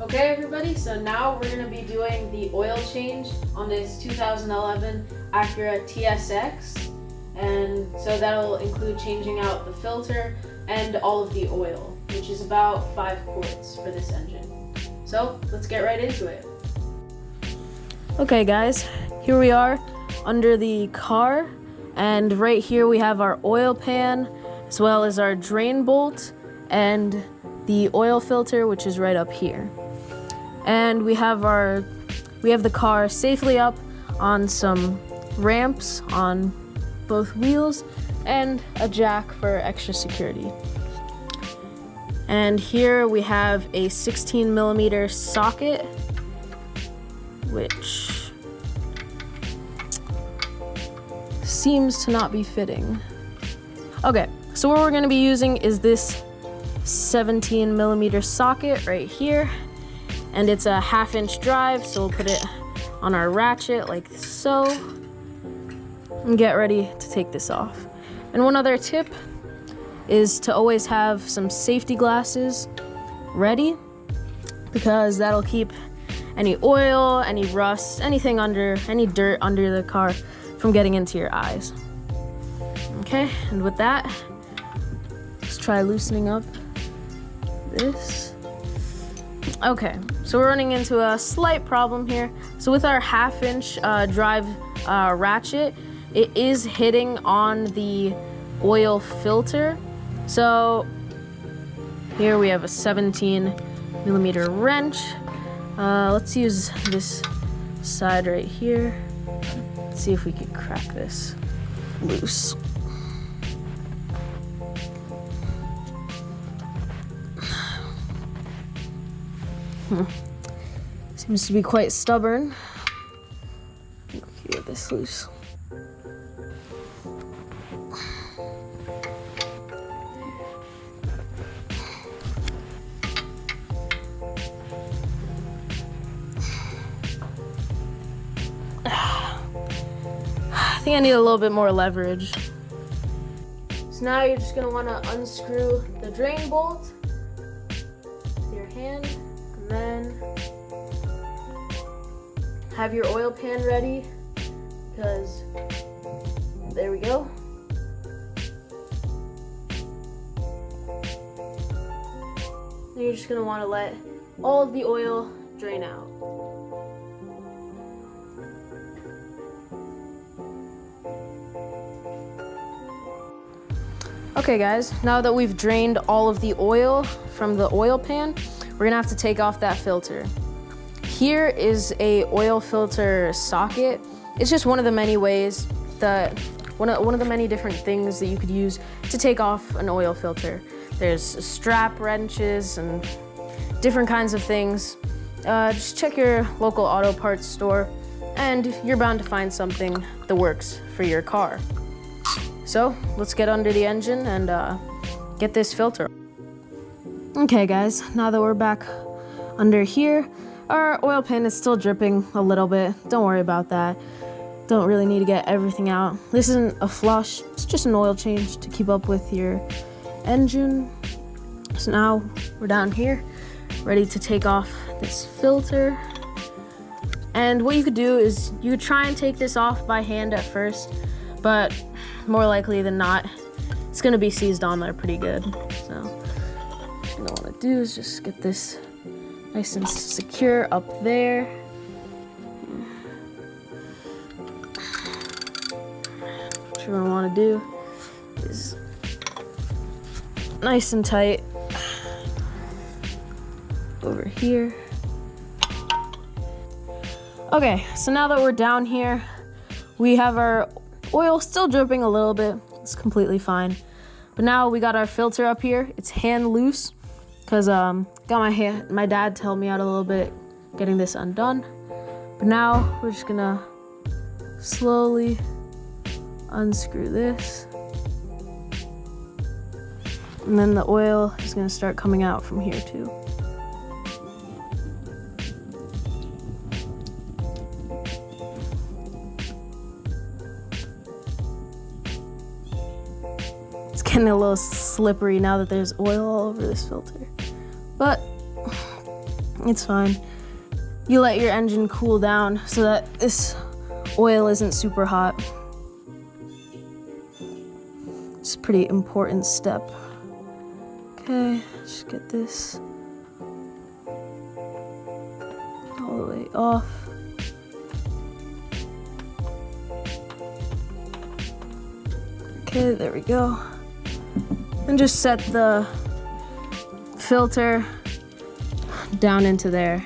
Okay everybody, so now we're going to be doing the oil change on this 2011 Acura TSX, and so that'll include changing out the filter and all of the oil, which is about 5 quarts for this engine. So let's get right into it. Okay guys, here we are under the car, and right here we have our oil pan as well as our drain bolt and the oil filter, which is right up here. And we have the car safely up on some ramps on both wheels and a jack for extra security. And here we have a 16mm socket, which seems to not be fitting. Okay, so what we're going to be using is this 17mm socket right here, and it's a 1/2-inch drive, so we'll put it on our ratchet like so and get ready to take this off. And one other tip is to always have some safety glasses ready, because that'll keep any oil, any rust, any dirt under the car from getting into your eyes. Okay, and with that, let's try loosening up this. Okay, so we're running into a slight problem here. So with our 1/2-inch drive ratchet, it is hitting on the oil filter. So here we have a 17mm wrench. Let's use this side right here. Let's see if we can crack this loose. Seems to be quite stubborn. Get this loose. I think I need a little bit more leverage. So now you're just gonna wanna unscrew the drain bolt with your hand, and then have your oil pan ready, because there we go. Then you're just gonna wanna let all of the oil drain out. Okay guys, now that we've drained all of the oil from the oil pan, we're gonna have to take off that filter. Here is a oil filter socket. It's just one of the many ways that, one of the many different things that you could use to take off an oil filter. There's strap wrenches and different kinds of things. Just check your local auto parts store and you're bound to find something that works for your car. So let's get under the engine and get this filter. Okay guys, now that we're back under here, our oil pan is still dripping a little bit. Don't worry about that. Don't really need to get everything out. This isn't a flush, it's just an oil change to keep up with your engine. So now we're down here, ready to take off this filter. And what you could do is you could try and take this off by hand at first, but more likely than not, it's gonna be seized on there pretty good. So what I wanna do is just get this nice and secure up there. What you're gonna wanna do is nice and tight over here. Okay, so now that we're down here, we have our oil still dripping a little bit. It's completely fine. But now we got our filter up here. It's hand loose, because got my dad to help me out a little bit getting this undone. But now we're just gonna slowly unscrew this, and then the oil is gonna start coming out from here too. It's getting a little slippery now that there's oil all over this filter, but It's fine. You let your engine cool down so that this oil isn't super hot. It's a pretty important step. Okay, just get this all the way off. Okay, there we go. And just set the filter down into there.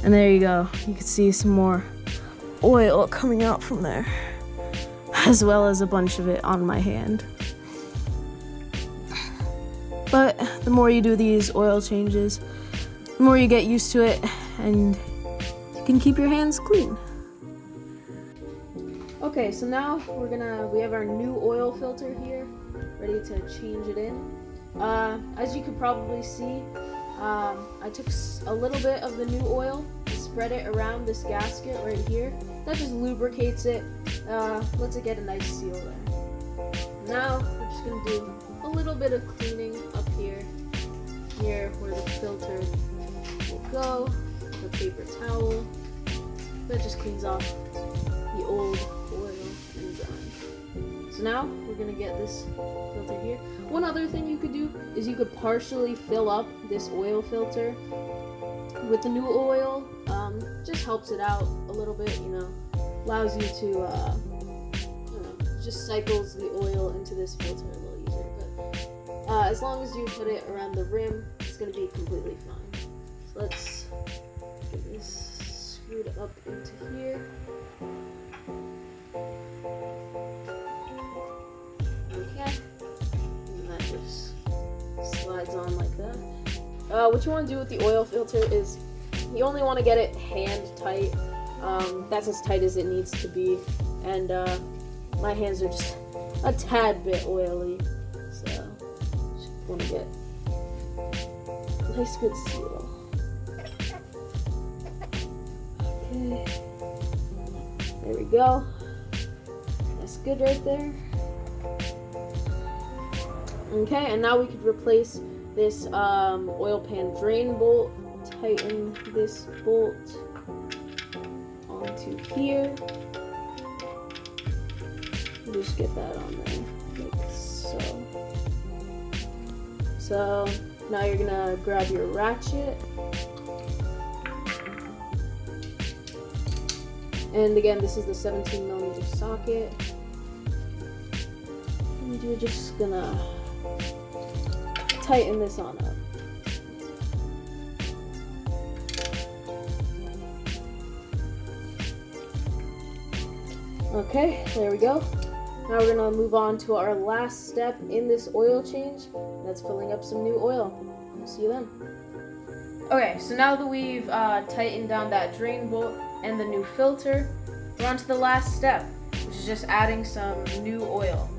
And there you go. You can see some more oil coming out from there, as well as a bunch of it on my hand. But the more you do these oil changes, the more you get used to it, and you can keep your hands clean. Okay, so now we have our new oil filter here, ready to change it in. As you could probably see, I took a little bit of the new oil and spread it around this gasket right here. That just lubricates it, lets it get a nice seal there. Now we're just gonna do a little bit of cleaning up here, near where the filter will go, with a paper towel. That just cleans off the old oil and done. So now we're gonna get this filter here. One other thing you could do is you could partially fill up this oil filter with the new oil. Just helps it out a little bit, you know, allows you to, just cycles the oil into this filter a little easier. But as long as you put it around the rim, it's gonna be completely fine. So let's get this screwed up into here. Okay, and that just slides on like that. What you want to do with the oil filter is you only want to get it hand tight. That's as tight as it needs to be, and my hands are just a tad bit oily, so just want to get a nice good seal. Okay, there we go. That's good right there. Okay, and now we could replace this oil pan drain bolt. Tighten this bolt onto here. Just get that on there, like so. So now you're gonna grab your ratchet. And again, this is the 17mm socket. And you're just gonna tighten this on up. Okay, there we go. Now we're gonna move on to our last step in this oil change. That's filling up some new oil. I'll see you then. Okay, so now that we've tightened down that drain bolt and the new filter, we're on to the last step, which is just adding some new oil.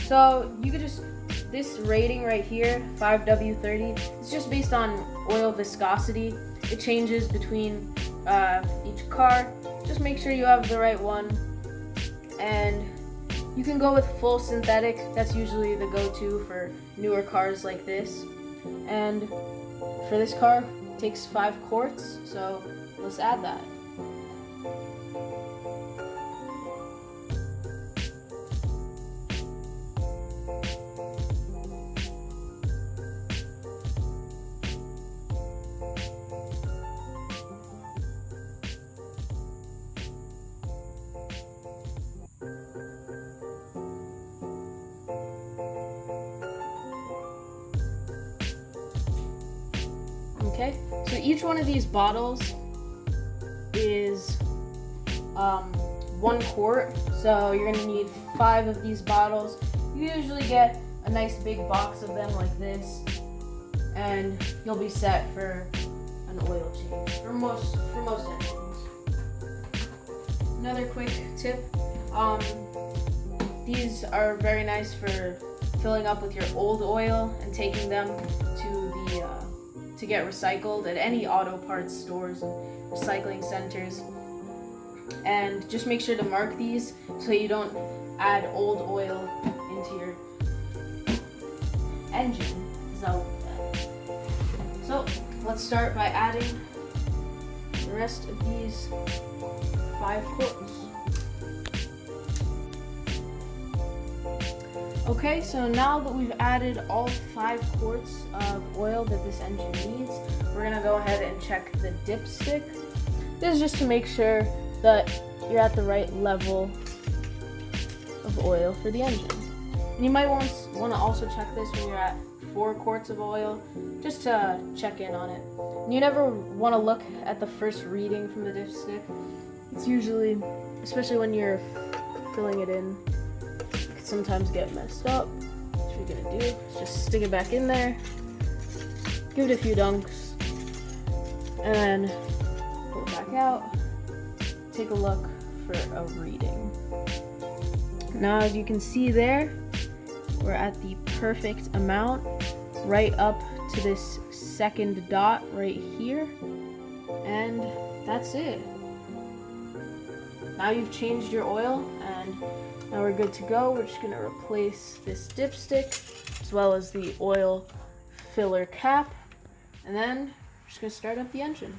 So you could just, this rating right here, 5W30, it's just based on oil viscosity. It changes between each car. Just make sure you have the right one. And you can go with full synthetic. That's usually the go-to for newer cars like this. And for this car, it takes 5 quarts, so let's add that. Okay, so each one of these bottles is 1 quart, so you're gonna need 5 of these bottles. You usually get a nice big box of them like this, and you'll be set for an oil change for most engines. Another quick tip, these are very nice for filling up with your old oil and taking them to get recycled at any auto parts stores and recycling centers. And just make sure to mark these so you don't add old oil into your engine. So let's let's start by adding the rest of these 5 quarts. Okay, so now that we've added all 5 quarts of oil that this engine needs, we're gonna go ahead and check the dipstick. This is just to make sure that you're at the right level of oil for the engine. And you might want to also check this when you're at 4 quarts of oil, just to check in on it. And you never want to look at the first reading from the dipstick. It's usually, especially when you're filling it in, it can sometimes get messed up. What you're gonna do is just stick it back in there, give it a few dunks, and then pull it back out. Take a look for a reading. Now, as you can see there, we're at the perfect amount, right up to this second dot right here, and that's it. Now you've changed your oil, and now we're good to go. We're just gonna replace this dipstick as well as the oil filler cap, and then we're just gonna start up the engine.